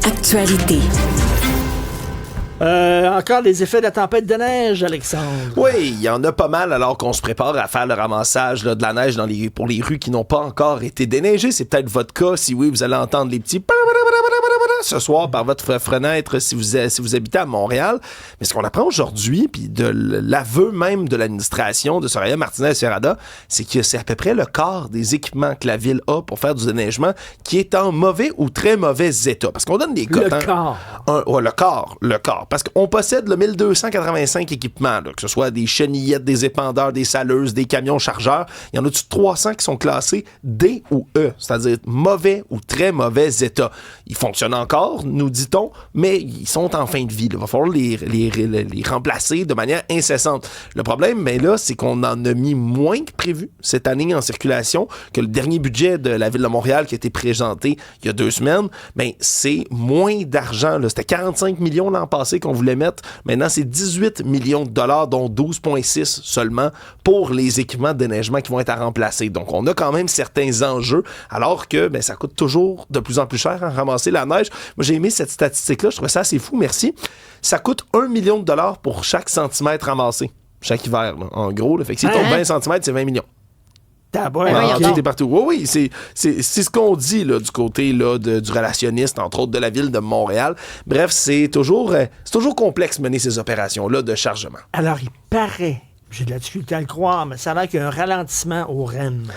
Actualité. Encore des effets de la tempête de neige, Alexandre. Oui, il y en a pas mal alors qu'on se prépare à faire le ramassage là, de la neige pour les rues qui n'ont pas encore été déneigées. C'est peut-être votre cas. Si oui, vous allez entendre les petits ce soir par votre fenêtre si vous habitez à Montréal. Mais ce qu'on apprend aujourd'hui, puis de l'aveu même de l'administration de Soraya Martinez-Serrada, c'est que c'est à peu près le quart des équipements que la ville a pour faire du déneigement qui est en mauvais ou très mauvais état. Parce qu'on donne des cotes. Le quart. Parce qu'on possède 1285 équipements, là, que ce soit des chenillettes, des épandeurs, des saleuses, des camions chargeurs. Il y en a au-dessus de 300 qui sont classés D ou E, c'est-à-dire mauvais ou très mauvais état. Ils fonctionnent encore, nous dit-on, mais ils sont en fin de vie. Il va falloir les remplacer de manière incessante. Le problème, là, c'est qu'on en a mis moins que prévu cette année en circulation, que le dernier budget de la Ville de Montréal qui a été présenté il y a 2 semaines, c'est moins d'argent. Là. C'était 45 millions l'an passé qu'on voulait mettre. Maintenant, c'est 18 millions de dollars, dont 12,6 seulement pour les équipements de déneigement qui vont être à remplacer. Donc, on a quand même certains enjeux, alors que ça coûte toujours de plus en plus cher à ramasser la neige. Moi, j'ai aimé cette statistique-là. Je trouvais ça assez fou, merci. Ça coûte 1 million de dollars pour chaque centimètre ramassé, chaque hiver, là, en gros. Là. Fait que si tombe 20 centimètres, c'est 20 millions. T'es partout. Oui, c'est ce qu'on dit là, du côté là, du relationniste, entre autres de la ville de Montréal. Bref, c'est toujours complexe mener ces opérations-là de chargement. Alors, il paraît, j'ai de la difficulté à le croire, mais ça a l'air qu'il y a un ralentissement au REM.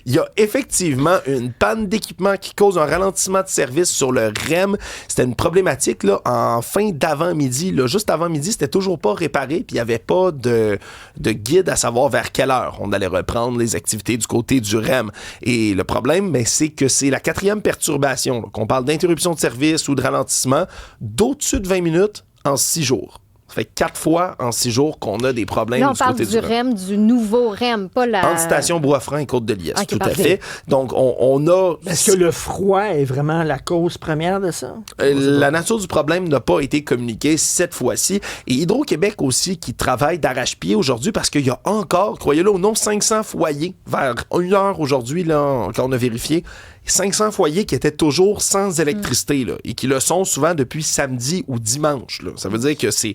Il y a effectivement une panne d'équipement qui cause un ralentissement de service sur le REM. C'était une problématique là, en fin d'avant-midi. Là, juste avant midi, c'était toujours pas réparé, puis il n'y avait pas de guide à savoir vers quelle heure on allait reprendre les activités du côté du REM. Et le problème, c'est que c'est la 4e perturbation, là, qu'on parle d'interruption de service ou de ralentissement d'au-dessus de 20 minutes en 6 jours. Ça fait 4 fois en 6 jours qu'on a des problèmes là, du côté du REM. On parle du REM, du nouveau REM, pas la... Entre station Bois-Franc et Côte-de-Liesse, tout à fait. Donc, on a... Est-ce que le froid est vraiment la cause première de ça? La nature du problème n'a pas été communiquée cette fois-ci. Et Hydro-Québec aussi, qui travaille d'arrache-pied aujourd'hui, parce qu'il y a encore, croyez-le ou non, 500 foyers, vers 1 heure aujourd'hui, là, quand on a vérifié, 500 foyers qui étaient toujours sans électricité, là, et qui le sont souvent depuis samedi ou dimanche. Là. Ça veut dire que c'est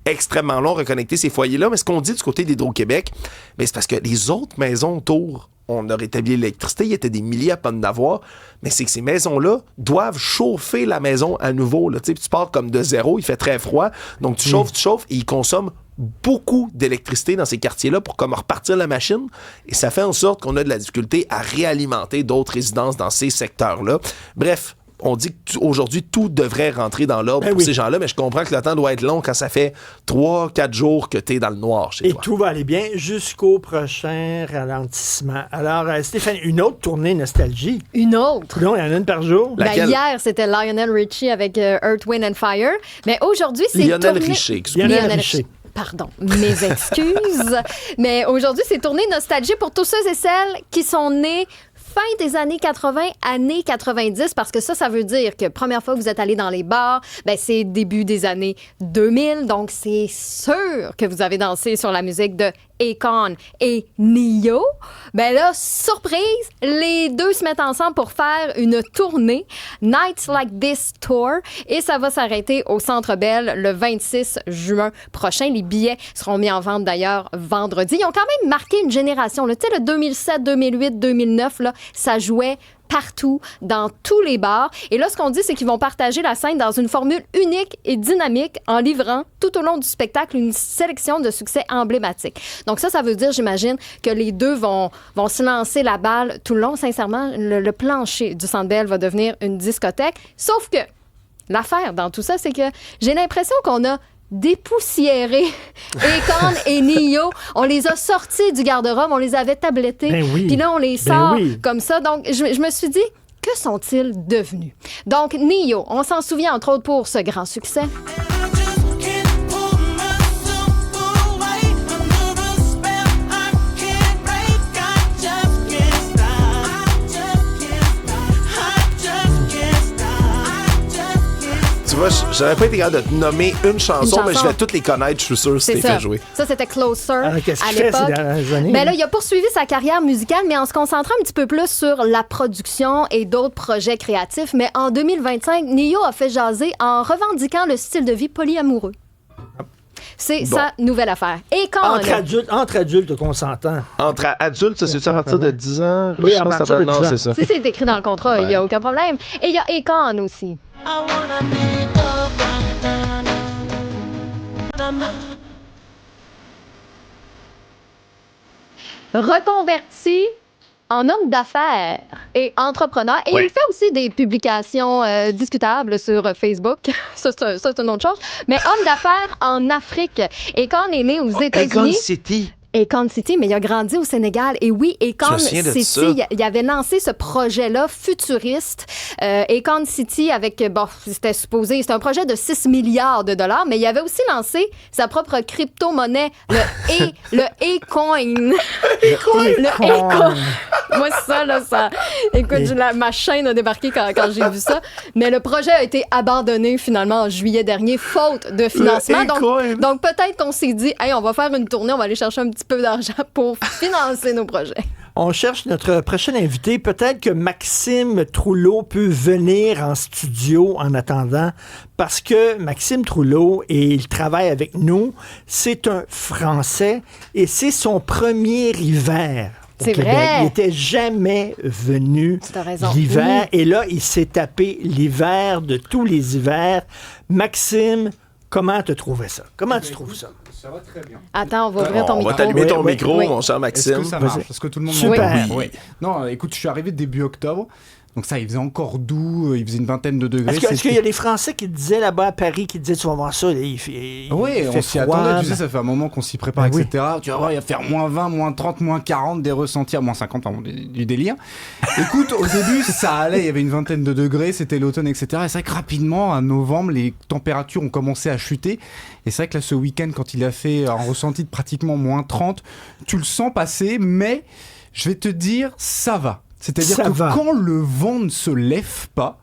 extrêmement long reconnecter ces foyers-là. Mais ce qu'on dit du côté d'Hydro-Québec, c'est parce que les autres maisons autour, on a rétabli l'électricité, il y était des milliers à pas en avoir, mais c'est que ces maisons-là doivent chauffer la maison à nouveau. Là. Tu pars comme de zéro, il fait très froid, donc tu chauffes, et ils consomment beaucoup d'électricité dans ces quartiers-là pour comme repartir la machine, et ça fait en sorte qu'on a de la difficulté à réalimenter d'autres résidences dans ces secteurs-là. Bref, on dit qu'aujourd'hui, tout devrait rentrer dans l'ordre pour ces gens-là, mais je comprends que le temps doit être long quand ça fait 3-4 jours que tu es dans le noir chez toi. Et tout va aller bien jusqu'au prochain ralentissement. Alors, Stéphanie, une autre tournée nostalgie. Une autre? Non, il y en a une par jour. Hier, c'était Lionel Richie avec Earth, Wind and Fire. Mais aujourd'hui, c'est Lionel Richie. Pardon, mes excuses. Mais aujourd'hui, c'est tournée nostalgie pour tous ceux et celles qui sont nés fin des années 80, années 90, parce que ça veut dire que première fois que vous êtes allé dans les bars, c'est début des années 2000, donc c'est sûr que vous avez dansé sur la musique de Akon et Ne-Yo. Là, surprise, les deux se mettent ensemble pour faire une tournée, Nights Like This Tour, et ça va s'arrêter au Centre Bell le 26 juin prochain. Les billets seront mis en vente d'ailleurs vendredi. Ils ont quand même marqué une génération. Tu sais, le 2007, 2008, 2009, là, ça jouait partout, dans tous les bars. Et là, ce qu'on dit, c'est qu'ils vont partager la scène dans une formule unique et dynamique en livrant tout au long du spectacle une sélection de succès emblématiques. Donc ça veut dire, j'imagine, que les deux vont se lancer la balle tout le long. Sincèrement, le plancher du Centre Bell va devenir une discothèque. Sauf que l'affaire dans tout ça, c'est que j'ai l'impression qu'on a dépoussiéré Akon et Ne-Yo. On les a sortis du garde-robe, on les avait tablettés. Puis là, on les sort comme ça. Donc, je me suis dit, que sont-ils devenus? Donc, Ne-Yo, on s'en souvient entre autres pour ce grand succès. Tu vois, j'aurais pas été capable de te nommer une chanson, mais je vais toutes les connaître, je suis sûr, si t'es fait jouer. Ça, c'était Closer qu'est-ce à qu'il fait l'époque. ces dernières années? Ben là, il a poursuivi sa carrière musicale, mais en se concentrant un petit peu plus sur la production et d'autres projets créatifs. Mais en 2025, Nio a fait jaser en revendiquant le style de vie polyamoureux. C'est sa nouvelle affaire. Et quand Entre adultes qu'on s'entend. Entre adultes, ça, c'est à partir de 10 ans? Oui, Je à pense partir de 10 ans. Non, c'est ça. si c'est écrit dans le contrat, il n'y a aucun problème. Et il y a Akon aussi. Reconverti en homme d'affaires et entrepreneur. Et il fait aussi des publications discutables sur Facebook. Ça, c'est une autre chose. Mais homme d'affaires en Afrique. Akon est né aux États-Unis. Akon City, mais il a grandi au Sénégal. Et oui, Akon City, il avait lancé ce projet-là futuriste. Akon City c'était un projet de 6 milliards de dollars, mais il avait aussi lancé sa propre crypto-monnaie, le A-Coin. Le A-Coin. Moi, ça. Écoute, ma chaîne a débarqué quand j'ai vu ça. Mais le projet a été abandonné finalement en juillet dernier, faute de financement. Donc peut-être qu'on s'est dit, hey, on va faire une tournée, on va aller chercher un petit peu d'argent pour financer nos projets. On cherche notre prochain invité. Peut-être que Maxime Trouleau peut venir en studio en attendant, parce que Maxime Trouleau, et il travaille avec nous, c'est un Français et c'est son premier hiver. C'est Québec. vrai. Il n'était jamais venu l'hiver. Et là, il s'est tapé l'hiver de tous les hivers. Maxime, comment tu trouvais ça? Comment tu trouves ça? Ça va très bien. Attends, on va ouvrir ton On micro. va t'allumer ton micro, Oui. mon cher Maxime. Est-ce que ça marche? Est-ce que tout le monde Super. m'entend? Oui. Non, écoute, je suis arrivé début octobre. Donc ça, il faisait encore doux, il faisait une vingtaine de degrés. Est-ce qu'il y a des Français qui disaient là-bas à Paris, qui disaient, tu vas voir ça, il fait on s'y froid, attendait, tu sais, ça fait un moment qu'on s'y prépare, Ben etc. Tu vas voir, il va faire moins 20, moins 30, moins 40, des ressentis, moins 50, pardon, du délire. Écoute, au début, ça allait, il y avait une vingtaine de degrés, c'était l'automne, etc. Et c'est vrai que rapidement, en novembre, les températures ont commencé à chuter. Et c'est vrai que là, ce week-end, quand il a fait un ressenti de pratiquement moins 30, tu le sens passer, mais je vais te dire, ça va. C'est-à-dire quand le vent ne se lève pas,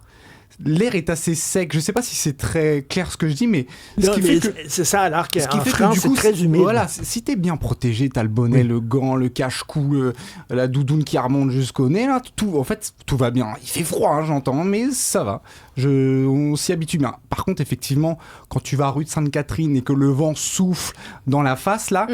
l'air est assez sec. Je ne sais pas si c'est très clair ce que je dis, mais c'est ça, alors qu'en France, c'est très humide. Voilà, si t'es bien protégé, t'as le bonnet, le gant, le cache-cou, la doudoune qui remonte jusqu'au nez, là, tout va bien. Il fait froid, hein, j'entends, mais ça va. On s'y habitue bien. Par contre, effectivement, quand tu vas à rue de Sainte-Catherine et que le vent souffle dans la face, là...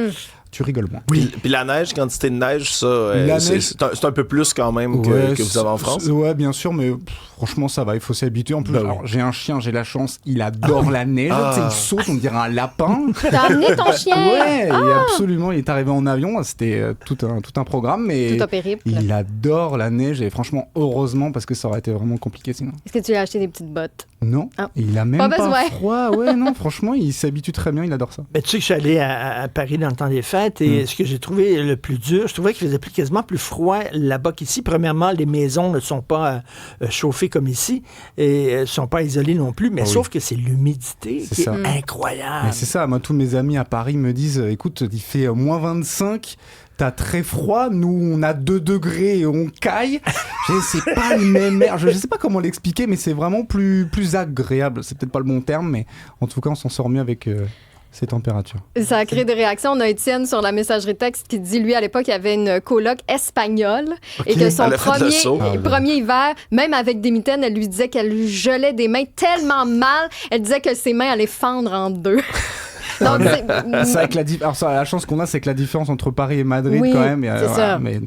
tu rigoles moins. Oui. Puis la neige, quantité de neige, ça, c'est un peu plus quand même que vous avez en France. Ouais, bien sûr, mais franchement, ça va, il faut s'y habituer. En plus, alors, j'ai un chien, j'ai la chance, il adore la neige. Il saute, on dirait un lapin. T'as amené ton chien? Ouais, absolument, il est arrivé en avion, c'était tout un programme, mais tout un périple. Il adore la neige et franchement, heureusement, parce que ça aurait été vraiment compliqué sinon. Est-ce que tu lui as acheté des petites bottes? Non, il a même pas froid. Ouais, non, franchement, il s'habitue très bien, il adore ça. Mais tu sais que je suis allé à Paris dans le temps des fêtes et ce que j'ai trouvé le plus dur, je trouvais qu'il faisait quasiment plus froid là-bas qu'ici. Premièrement, les maisons ne sont pas chauffées comme ici et ne sont pas isolées non plus, mais sauf que c'est l'humidité qui est incroyable. Mais c'est ça, moi, tous mes amis à Paris me disent, écoute, il fait moins 25, t'as très froid, nous on a 2 degrés et on caille. C'est pas le même air. Je sais pas comment l'expliquer, mais c'est vraiment plus agréable. C'est peut-être pas le bon terme, mais en tout cas on s'en sort mieux avec ces températures. Ça a créé des réactions. On a Étienne sur la messagerie texte qui dit, lui, à l'époque, il y avait une coloc espagnole et que son premier hiver, même avec des mitaines, elle lui disait qu'elle gelait des mains tellement mal. Elle disait que ses mains allaient fendre en deux. Donc, c'est vrai que la chance qu'on a, c'est que la différence entre Paris et Madrid, quand même. C'est ça. Mais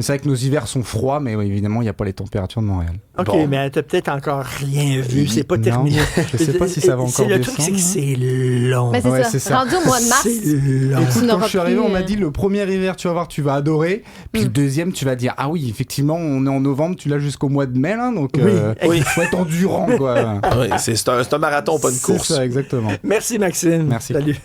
c'est vrai que nos hivers sont froids, mais évidemment, il n'y a pas les températures de Montréal. OK, mais t'as peut-être encore rien vu. C'est pas terminé. Je sais pas si ça va encore descendre. Le truc, c'est que c'est long. Mais c'est ça. Rendu au mois de mars. Écoute, quand je suis arrivé, on m'a dit le premier hiver, tu vas voir, tu vas adorer. Puis le deuxième, tu vas dire, ah oui, effectivement, on est en novembre, tu l'as jusqu'au mois de mai, là. Donc, il faut être endurant, quoi. C'est un marathon, pas une course. C'est ça, exactement. Merci, Maxime. Merci. Salut.